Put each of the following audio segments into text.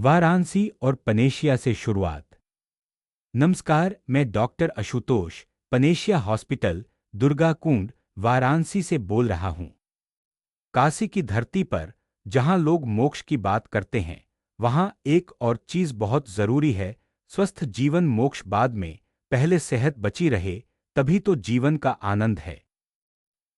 वाराणसी और पनेशिया से शुरुआत। नमस्कार, मैं doctor Ashutosh, panacea hospital, Durgakund, Varanasi से बोल रहा हूं। काशी की धरती पर जहां लोग मोक्ष की बात करते हैं, वहां एक और चीज बहुत जरूरी है। स्वस्थ जीवन मोक्ष बाद में, पहले सेहत बची रहे, तभी तो जीवन का आनंद है।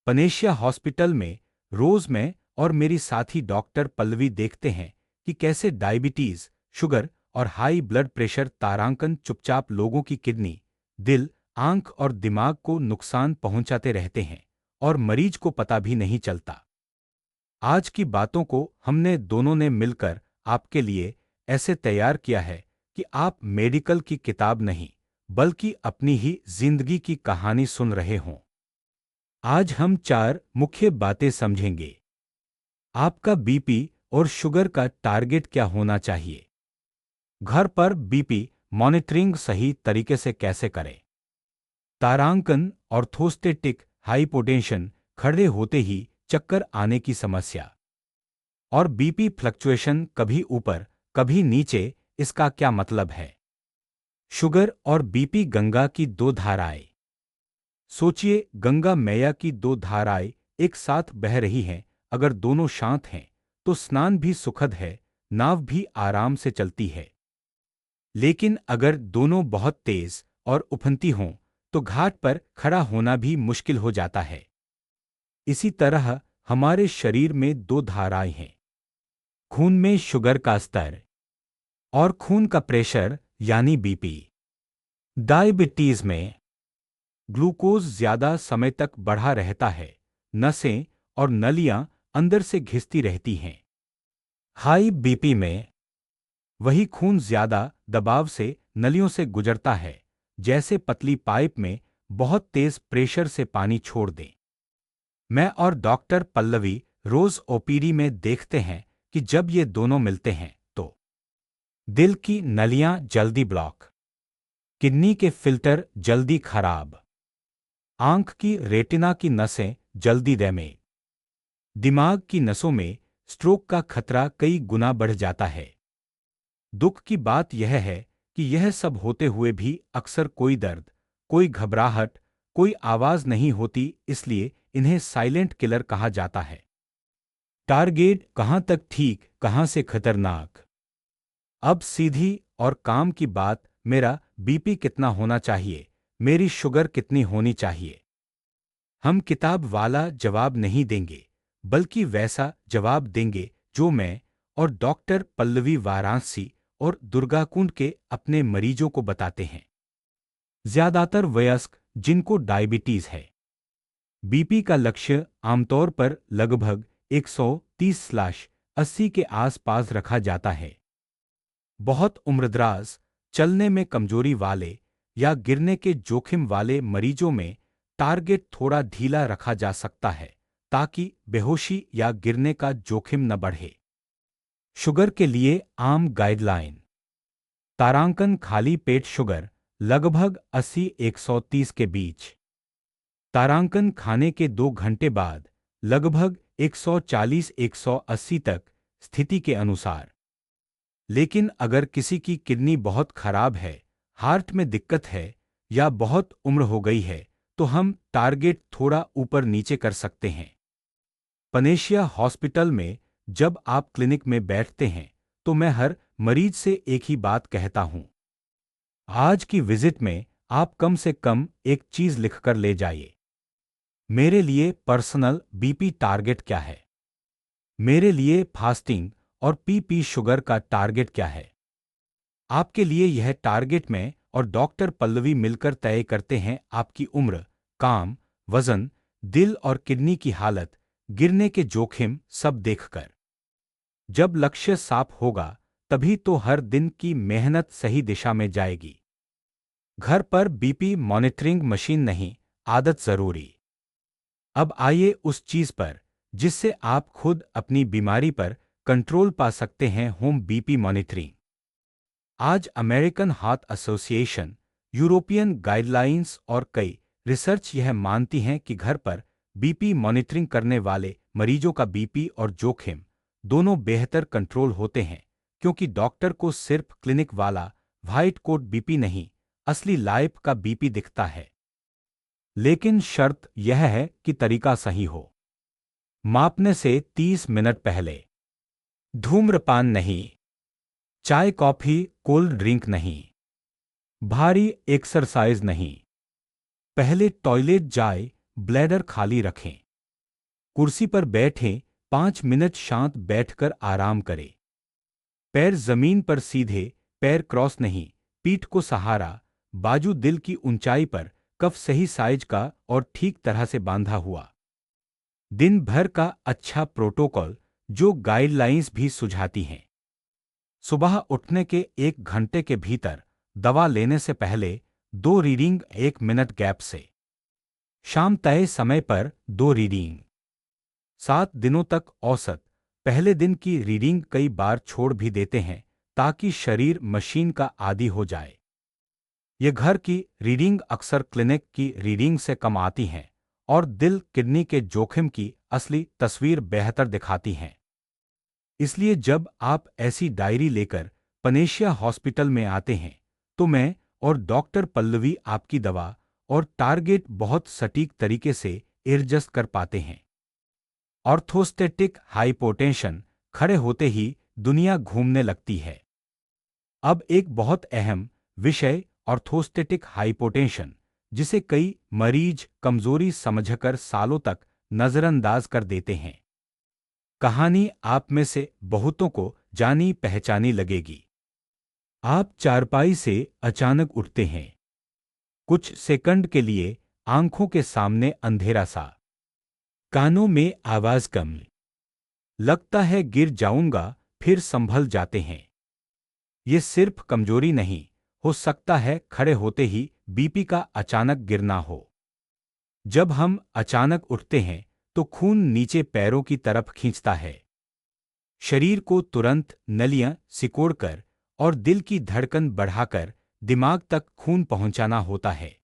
पनेशिया हॉस्पिटल में रोज मैं और मेरी साथी डॉक्टर पल्लवी देखते हैं कि कैसे डायबिटीज, शुगर और हाई ब्लड प्रेशर तारांकन चुपचाप लोगों की किडनी, दिल, आंख और दिमाग को नुकसान पहुंचाते रहते हैं और मरीज को पता भी नहीं चलता। आज की बातों को हमने दोनों ने मिलकर आपके लिए ऐसे तैयार किया है कि आप मेडिकल की किताब नहीं, बल्कि अपनी ही जिंदगी की कहानी सुन रहे हों। आज हम 4 मुख्य बातें समझेंगे। आपका बीपी और शुगर का टारगेट क्या होना चाहिए? घर पर बीपी मॉनिटरिंग सही तरीके से कैसे करें? तारांकन, ऑर्थोस्टेटिक हाइपोटेंशन, खड़े होते ही चक्कर आने की समस्या। और बीपी फ्लक्चुएशन, कभी ऊपर कभी नीचे, इसका क्या मतलब है? शुगर और बीपी गंगा की 2 धाराएं। सोचिए, गंगा मैया की 2 धाराएं एक साथ बह रही हैं। अगर दोनों शांत हैं तो स्नान भी सुखद है, नाव भी आराम से चलती है। लेकिन अगर दोनों बहुत तेज और उफनती हों तो घाट पर खड़ा होना भी मुश्किल हो जाता है। इसी तरह हमारे शरीर में 2 धाराएं हैं, खून में शुगर का स्तर और खून का प्रेशर यानी बीपी। डायबिटीज में ग्लूकोज ज्यादा समय तक बढ़ा रहता है, नसें और नलियां अंदर से घिसती रहती हैं। हाई बीपी में वही खून ज्यादा दबाव से नलियों से गुजरता है, जैसे पतली पाइप में बहुत तेज प्रेशर से पानी छोड़ दें। मैं और डॉक्टर पल्लवी रोज ओपीडी में देखते हैं कि जब ये दोनों मिलते हैं तो दिल की नलियां जल्दी ब्लॉक, किडनी के फिल्टर जल्दी खराब, आंख की रेटिना की नसें जल्दी डैमेज, दिमाग की नसों में स्ट्रोक का खतरा कई गुना बढ़ जाता है। दुख की बात यह है कि यह सब होते हुए भी अक्सर कोई दर्द, कोई घबराहट, कोई आवाज नहीं होती, इसलिए इन्हें साइलेंट किलर कहा जाता है। टारगेट कहां तक ठीक, कहां से खतरनाक। अब सीधी और काम की बात, मेरा बीपी कितना होना चाहिए, मेरी शुगर कितनी होनी चाहिए। हम किताब वाला जवाब नहीं देंगे, बल्कि वैसा जवाब देंगे जो मैं और डॉक्टर पल्लवी वाराणसी और दुर्गाकुंड के अपने मरीजों को बताते हैं। ज्यादातर वयस्क जिनको डायबिटीज है। बीपी का लक्ष्य आमतौर पर लगभग 130/80 के आसपास रखा जाता है। बहुत उम्रदराज, चलने में कमजोरी वाले या गिरने के जोखिम वाले मरीजों में टारगेट थोड़ा ढीला रखा जा सकता है, ताकि बेहोशी या गिरने का जोखिम न बढ़े। शुगर के लिए आम गाइडलाइन। तारांकन खाली पेट शुगर लगभग 80-130 के बीच। तारांकन खाने के 2 घंटे बाद लगभग 140-180 तक, स्थिति के अनुसार। लेकिन अगर किसी की किडनी बहुत खराब है, हार्ट में दिक्कत है या बहुत उम्र हो गई है, तो हम टारगेट थोड़ा ऊपर नीचे कर सकते हैं। पनेशिया हॉस्पिटल में जब आप क्लिनिक में बैठते हैं तो मैं हर मरीज से एक ही बात कहता हूं। आज की विजिट में आप कम से कम एक चीज लिखकर ले जाइए। मेरे लिए पर्सनल बीपी टारगेट क्या है? मेरे लिए फास्टिंग और पीपी शुगर का टारगेट क्या है? आपके लिए यह टारगेट मैं और डॉक्टर पल्लवी मिलकर तय करते हैं। आपकी उम्र, काम, वजन, दिल और किडनी की हालत, गिरने के जोखिम सब देखकर। जब लक्ष्य साफ होगा, तभी तो हर दिन की मेहनत सही दिशा में जाएगी। घर पर बीपी मॉनिटरिंग मशीन नहीं, आदत जरूरी। अब आइए उस चीज पर जिससे आप खुद अपनी बीमारी पर कंट्रोल पा सकते हैं, होम बीपी मॉनिटरिंग। आज American heart association, European guidelines और कई रिसर्च यह मानती हैं कि घर पर बीपी मॉनिटरिंग करने वाले मरीजों का बीपी और जोखिम दोनों बेहतर कंट्रोल होते हैं, क्योंकि डॉक्टर को सिर्फ क्लिनिक वाला व्हाइट कोट बीपी नहीं, असली लाइफ का बीपी दिखता है। लेकिन शर्त यह है कि तरीका सही हो। मापने से 30 मिनट पहले। धूम्रपान नहीं, चाय कॉफी कोल्ड ड्रिंक नहीं, भारी एक्सरसाइज नहीं। पहले टॉयलेट जाए, ब्लैडर खाली रखें। कुर्सी पर बैठें, 5 मिनट शांत बैठकर आराम करें। पैर जमीन पर सीधे, पैर क्रॉस नहीं, पीठ को सहारा, बाजू दिल की ऊंचाई पर, कफ सही साइज का और ठीक तरह से बांधा हुआ। दिन भर का अच्छा प्रोटोकॉल जो गाइडलाइंस भी सुझाती हैं। सुबह उठने के 1 घंटे के भीतर दवा लेने से पहले 2 रीडिंग 1 मिनट गैप से। शाम तय समय पर 2 रीडिंग। 7 दिनों तक औसत। पहले दिन की रीडिंग कई बार छोड़ भी देते हैं ताकि शरीर मशीन का आदी हो जाए। ये घर की रीडिंग अक्सर क्लिनिक की रीडिंग से कम आती हैं और दिल किडनी के जोखिम की असली तस्वीर बेहतर दिखाती हैं। इसलिए जब आप ऐसी डायरी लेकर पनेशिया हॉस्पिटल में आते हैं तो मैं और डॉक्टर पल्लवी आपकी दवा और टारगेट बहुत सटीक तरीके से एडजस्ट कर पाते हैं। ऑर्थोस्टेटिक हाइपोटेंशन खड़े होते ही दुनिया घूमने लगती है। अब एक बहुत अहम विषय ऑर्थोस्टेटिक हाइपोटेंशन, जिसे कई मरीज कमजोरी समझकर सालों तक नजरअंदाज कर देते हैं। कहानी आप में से बहुतों को जानी पहचानी लगेगी। आप चारपाई से अचानक उठते हैं। कुछ सेकंड के लिए आंखों के सामने अंधेरा सा, कानों में आवाज कम, लगता है गिर जाऊंगा, फिर संभल जाते हैं। ये सिर्फ कमजोरी नहीं, हो सकता है खड़े होते ही बीपी का अचानक गिरना हो। जब हम अचानक उठते हैं तो खून नीचे पैरों की तरफ खींचता है। शरीर को तुरंत नलियां सिकोड़कर और दिल की धड़कन बढ़ाकर दिमाग तक खून पहुंचाना होता है।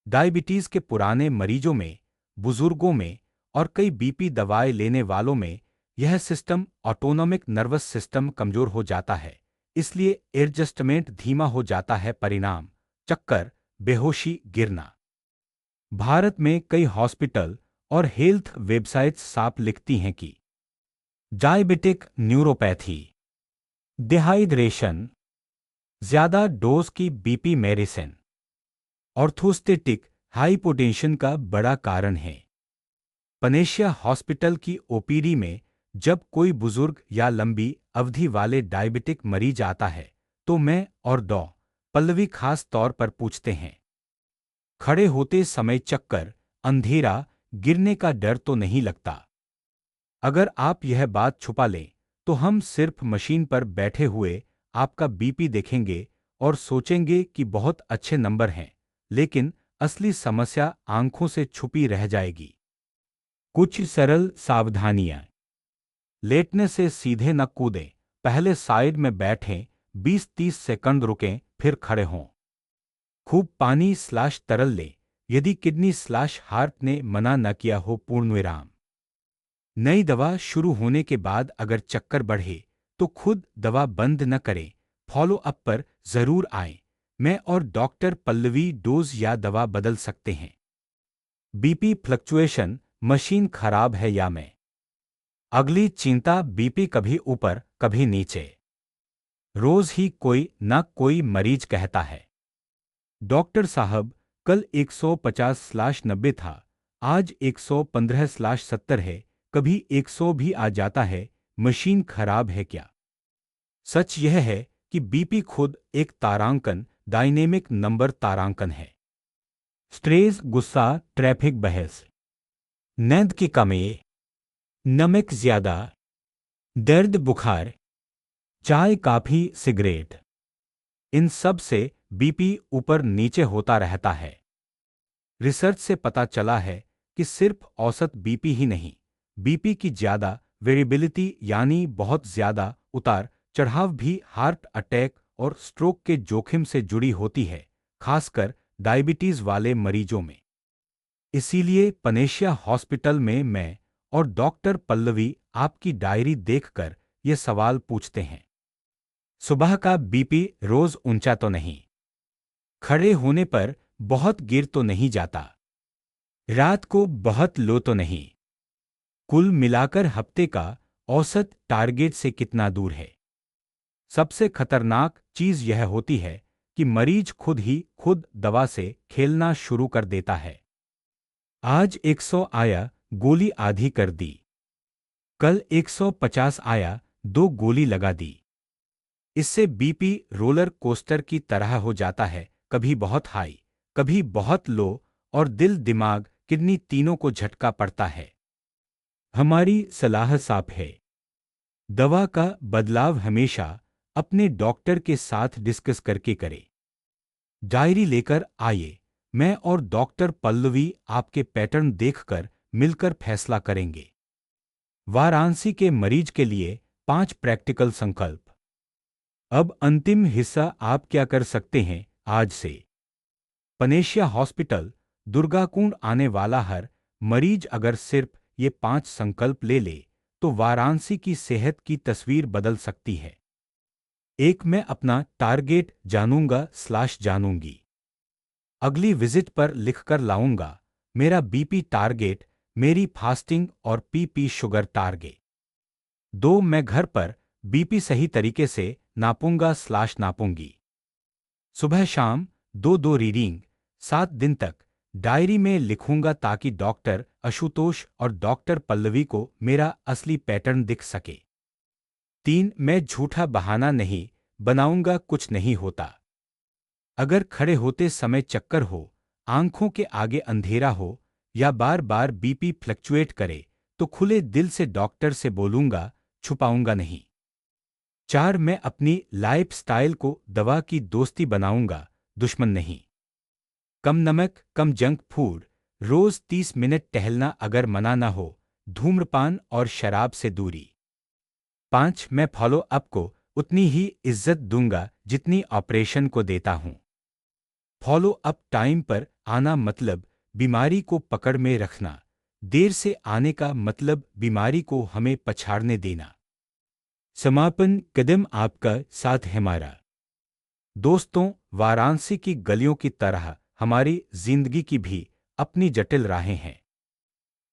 डायबिटीज के पुराने मरीजों में, बुजुर्गों में और कई बीपी दवाएं लेने वालों में यह सिस्टम, ऑटोनोमिक नर्वस सिस्टम, कमजोर हो जाता है। इसलिए एडजस्टमेंट धीमा हो जाता है। परिणाम चक्कर, बेहोशी, गिरना। भारत में कई हॉस्पिटल और हेल्थ वेबसाइट्स साफ लिखती हैं कि डायबिटिक न्यूरोपैथी, डिहाइड्रेशन, ज्यादा डोज की बीपी मेडिसिन ऑर्थोस्टेटिक हाइपोटेंशन का बड़ा कारण है। पनेशिया हॉस्पिटल की ओपीडी में जब कोई बुजुर्ग या लंबी अवधि वाले डायबिटिक मरीज आता है तो मैं और डॉ पल्लवी खास तौर पर पूछते हैं, खड़े होते समय चक्कर, अंधेरा, गिरने का डर तो नहीं लगता? अगर आप यह बात छुपा लें तो हम सिर्फ मशीन पर बैठे हुए आपका बीपी देखेंगे और सोचेंगे कि बहुत अच्छे नंबर हैं, लेकिन असली समस्या आंखों से छुपी रह जाएगी। कुछ सरल सावधानियां। लेटने से सीधे न कूदें, पहले साइड में बैठें, 20-30 सेकंड रुकें, फिर खड़े हों। खूब पानी/तरल लें, यदि किडनी/हार्ट ने मना न किया हो। पूर्णविराम। नई दवा शुरू होने के बाद अगर चक्कर बढ़े तो खुद दवा बंद न करें, फॉलो अप पर जरूर आएं। मैं और डॉक्टर पल्लवी डोज या दवा बदल सकते हैं। बीपी फ्लक्चुएशन, मशीन खराब है या मैं? अगली चिंता, बीपी कभी ऊपर कभी नीचे। रोज ही कोई न कोई मरीज कहता है, डॉक्टर साहब कल 150/90 था, आज 115/70 है। कभी 100 भी आ जाता है। मशीन खराब है क्या? सच यह है कि बीपी खुद एक तारांकन, डायनेमिक नंबर तारांकन है। स्ट्रेस, गुस्सा, ट्रैफिक बहस, नींद की कमी, नमक ज्यादा, दर्द, बुखार, चाय, कॉफी, सिगरेट, इन सब से बीपी ऊपर नीचे होता रहता है। रिसर्च से पता चला है कि सिर्फ औसत बीपी ही नहीं, बीपी की ज्यादा वेरिएबिलिटी यानी बहुत ज्यादा उतार चढ़ाव भी हार्ट अटैक और स्ट्रोक के जोखिम से जुड़ी होती है, खासकर डायबिटीज वाले मरीजों में। इसीलिए पनेशिया हॉस्पिटल में मैं और डॉक्टर पल्लवी आपकी डायरी देखकर ये सवाल पूछते हैं। सुबह का बीपी रोज ऊंचा तो नहीं, खड़े होने पर बहुत गिर तो नहीं जाता, रात को बहुत लो तो नहीं, कुल मिलाकर हफ्ते का औसत टारगेट से कितना दूर है। सबसे खतरनाक चीज यह होती है कि मरीज खुद दवा से खेलना शुरू कर देता है। आज 100 आया, गोली आधी कर दी, कल 150 आया, 2 गोली लगा दी। इससे बीपी रोलर कोस्टर की तरह हो जाता है, कभी बहुत हाई, कभी बहुत लो, और दिल दिमाग किडनी तीनों को झटका पड़ता है। हमारी सलाह साफ है, दवा का बदलाव हमेशा अपने डॉक्टर के साथ डिस्कस करके करें। डायरी लेकर आइए, मैं और डॉक्टर पल्लवी आपके पैटर्न देखकर मिलकर फैसला करेंगे। वाराणसी के मरीज के लिए 5 प्रैक्टिकल संकल्प। अब अंतिम हिस्सा, आप क्या कर सकते हैं आज से। पनेशिया हॉस्पिटल, दुर्गाकुंड आने वाला हर मरीज अगर सिर्फ ये 5 संकल्प ले ले तो वाराणसी की सेहत की तस्वीर बदल सकती है। 1, मैं अपना टारगेट जानूंगा/जानूंगी। अगली विजिट पर लिखकर लाऊंगा मेरा बीपी टारगेट, मेरी फास्टिंग और पीपी शुगर टारगेट। 2, मैं घर पर बीपी सही तरीके से नापूंगा/नापूंगी। सुबह शाम 2-2 रीडिंग, 7 दिन तक डायरी में लिखूंगा ताकि डॉक्टर आशुतोष और डॉक्टर पल्लवी को मेरा असली पैटर्न दिख सके। 3, मैं झूठा बहाना नहीं बनाऊंगा, कुछ नहीं होता। अगर खड़े होते समय चक्कर हो, आंखों के आगे अंधेरा हो या बार बार बीपी फ्लक्चुएट करे तो खुले दिल से डॉक्टर से बोलूंगा, छुपाऊंगा नहीं। 4, मैं अपनी लाइफस्टाइल को दवा की दोस्ती बनाऊंगा, दुश्मन नहीं। कम नमक, कम जंक फूड, रोज 30 मिनट टहलना, अगर मना ना हो धूम्रपान और शराब से दूरी। 5, मैं फॉलो अप को उतनी ही इज्जत दूंगा जितनी ऑपरेशन को देता हूं। फॉलो अप टाइम पर आना मतलब बीमारी को पकड़ में रखना, देर से आने का मतलब बीमारी को हमें पछाड़ने देना। समापन कदम आपका साथ है हमारा। दोस्तों, वाराणसी की गलियों की तरह हमारी जिंदगी की भी अपनी जटिल राहें हैं।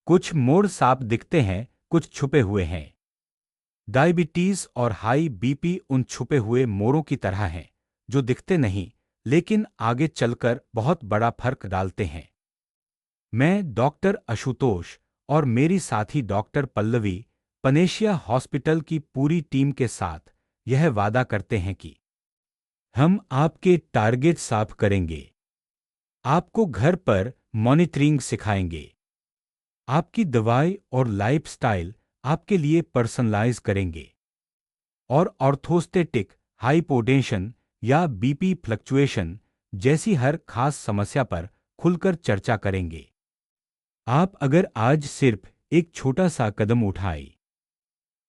कुछ मोड़ साफ दिखते हैं, कुछ छुपे हुए हैं। डायबिटीज और हाई बीपी उन छुपे हुए मोड़ों की तरह हैं जो दिखते नहीं लेकिन आगे चलकर बहुत बड़ा फर्क डालते हैं। मैं डॉक्टर आशुतोष और मेरी साथी डॉक्टर पल्लवी पनेशिया हॉस्पिटल की पूरी टीम के साथ यह वादा करते हैं कि हम आपके टारगेट साफ करेंगे, आपको घर पर मॉनिटरिंग सिखाएंगे, आपकी दवाई और लाइफस्टाइल आपके लिए पर्सनलाइज करेंगे, और ऑर्थोस्टेटिक हाइपोटेंशन या बीपी फ्लक्चुएशन जैसी हर खास समस्या पर खुलकर चर्चा करेंगे। आप अगर आज सिर्फ एक छोटा सा कदम उठाए,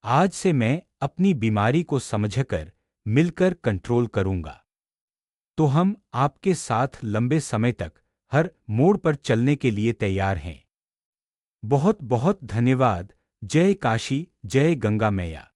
आज से मैं अपनी बीमारी को समझकर मिलकर कंट्रोल करूंगा, तो हम आपके साथ लंबे समय तक हर मोड़ पर चलने के लिए तैयार हैं। बहुत बहुत धन्यवाद। जय काशी, जय गंगा मैया।